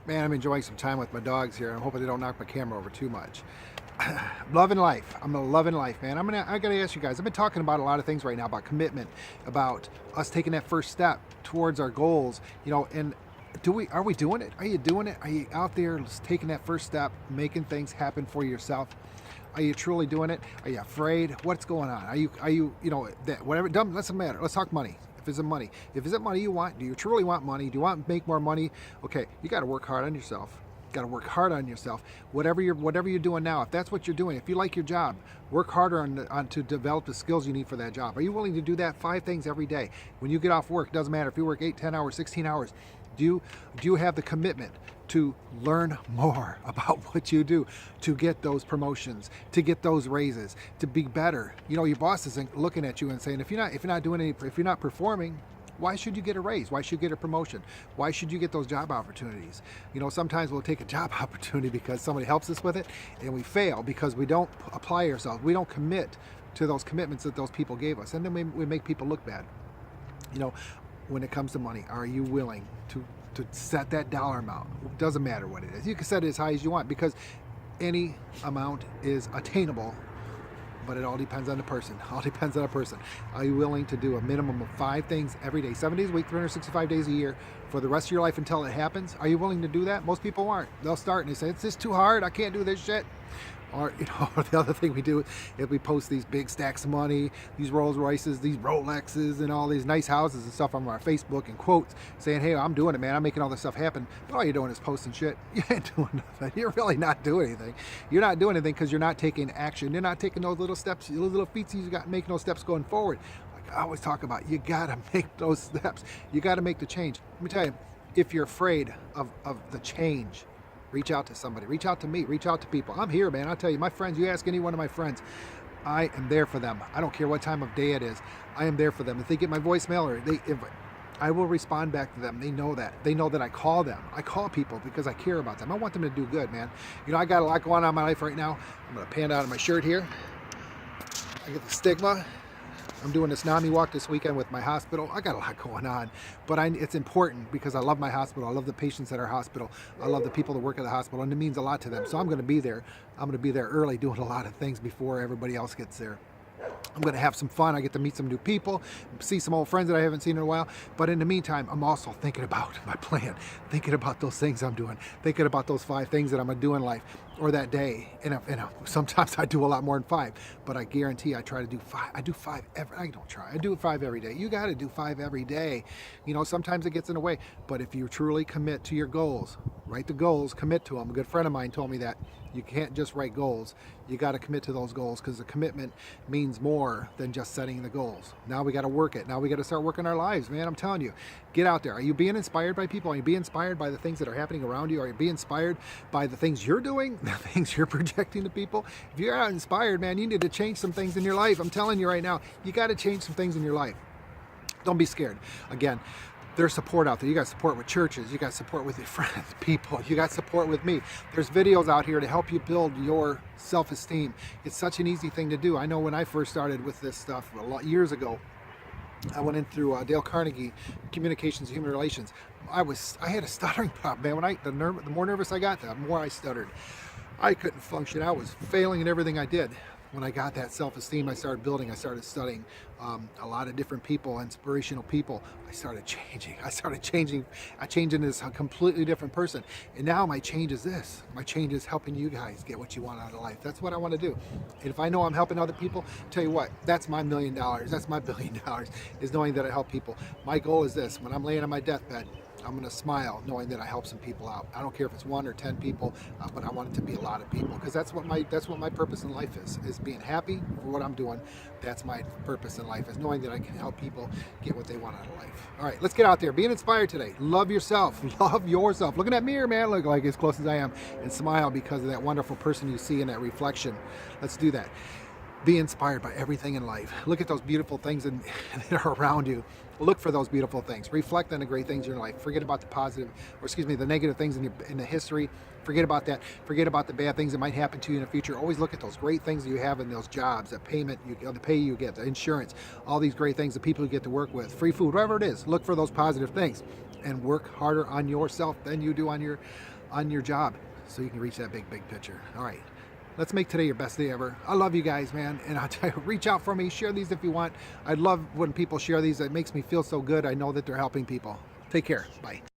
Man, I'm enjoying some time with my dogs here. I'm hoping they don't knock my camera over too much. Loving life. I'm loving life, man. I gotta ask you guys. I've been talking about a lot of things right now about commitment, about us taking that first step towards our goals. And are we doing it? Are you doing it? Are you out there just taking that first step, making things happen for yourself? Are you truly doing it? Are you afraid? What's going on? That whatever? Doesn't matter. Let's talk money. If it's money you want, do you truly want money? Do you want to make more money? Okay, you got to work hard on yourself. Got to work hard on yourself. Whatever you're doing now, if that's what you're doing, if you like your job, work harder on to develop the skills you need for that job. Are you willing to do that 5 things every day? When you get off work, doesn't matter if you work 8, 10 hours, 16 hours. Do you have the commitment to learn more about what you do, to get those promotions, to get those raises, to be better? Your boss isn't looking at you and saying, if you're not performing, why should you get a raise? Why should you get a promotion? Why should you get those job opportunities? Sometimes we'll take a job opportunity because somebody helps us with it, and we fail because we don't apply ourselves. We don't commit to those commitments that those people gave us, and then we make people look bad. When it comes to money, are you willing to set that dollar amount? It doesn't matter what it is. You can set it as high as you want, because any amount is attainable, but it all depends on the person. All depends on a person. Are you willing to do a minimum of 5 things every day, 7 days a week, 365 days a year, for the rest of your life until it happens? Are you willing to do that? Most people aren't. They'll start and they say, it's just too hard. I can't do this shit. Or, the other thing we do is we post these big stacks of money, these Rolls Royces, these Rolexes, and all these nice houses and stuff on our Facebook, and quotes saying, hey, I'm doing it, man. I'm making all this stuff happen. But all you're doing is posting shit. You ain't doing nothing. You're really not doing anything. You're not doing anything because you're not taking action. You're not taking those little steps, those little feats you got, making those steps going forward. Like I always talk about, you got to make those steps. You got to make the change. Let me tell you, if you're afraid of the change, reach out to somebody. Reach out to me. Reach out to people. I'm here, man. I'll tell you, my friends, you ask any one of my friends, I am there for them. I don't care what time of day it is. I am there for them. If they get my voicemail, if I will respond back to them. They know that. They know that I call them. I call people because I care about them. I want them to do good, man. I got a lot going on in my life right now. I'm going to pan out of my shirt here. I get the stigma. I'm doing this NAMI walk this weekend with my hospital. I got a lot going on, but it's important because I love my hospital. I love the patients at our hospital. I love the people that work at the hospital, and it means a lot to them. So I'm going to be there. I'm going to be there early doing a lot of things before everybody else gets there. I'm going to have some fun. I get to meet some new people, see some old friends that I haven't seen in a while. But in the meantime, I'm also thinking about my plan, thinking about those things I'm doing, thinking about those 5 things that I'm going to do in life or that day. And sometimes I do a lot more than 5, but I guarantee I try to do 5. I do 5 every, I don't try. I do 5 every day. You got to do 5 every day. Sometimes it gets in the way, but if you truly commit to your goals, write the goals, commit to them. A good friend of mine told me that you can't just write goals. You got to commit to those goals, because the commitment means more than just setting the goals. Now we got to work it. Now we got to start working our lives, man. I'm telling you, get out there. Are you being inspired by people? Are you being inspired by the things that are happening around you? Are you being inspired by the things you're doing, the things you're projecting to people? If you're not inspired, man, you need to change some things in your life. I'm telling you right now, you got to change some things in your life. Don't be scared. Again, there's support out there. You got support with churches. You got support with your friends, people. You got support with me. There's videos out here to help you build your self-esteem. It's such an easy thing to do. I know when I first started with this stuff years ago, I went in through Dale Carnegie, Communications and Human Relations. I had a stuttering problem, man. The more nervous I got, the more I stuttered. I couldn't function. I was failing in everything I did. When I got that self-esteem, I started building. I started studying a lot of different people, inspirational people. I started changing. I changed into this completely different person. And now my change is this. My change is helping you guys get what you want out of life. That's what I want to do. And if I know I'm helping other people, tell you what, that's my $1 million. That's my $1 billion, is knowing that I help people. My goal is this. When I'm laying on my deathbed, I'm going to smile knowing that I help some people out. I don't care if it's 1 or 10 people, but I want it to be a lot of people, because that's what my purpose in life is being happy for what I'm doing. That's my purpose in life, is knowing that I can help people get what they want out of life. All right, let's get out there. Being inspired today. Love yourself. Love yourself. Look in that mirror, man. Look like as close as I am, and smile because of that wonderful person you see in that reflection. Let's do that. Be inspired by everything in life. Look at those beautiful things that are around you. Look for those beautiful things. Reflect on the great things in your life. Forget about the negative things in the history. Forget about that. Forget about the bad things that might happen to you in the future. Always look at those great things that you have in those jobs, the pay you get, the insurance, all these great things, the people you get to work with, free food, whatever it is. Look for those positive things. and work harder on yourself than you do on your job, so you can reach that big picture. All right, let's make today your best day ever. I love you guys, man, and I'll tell you, reach out for me, share these if you want. I love when people share these. It makes me feel so good. I know that they're helping people. Take care. Bye.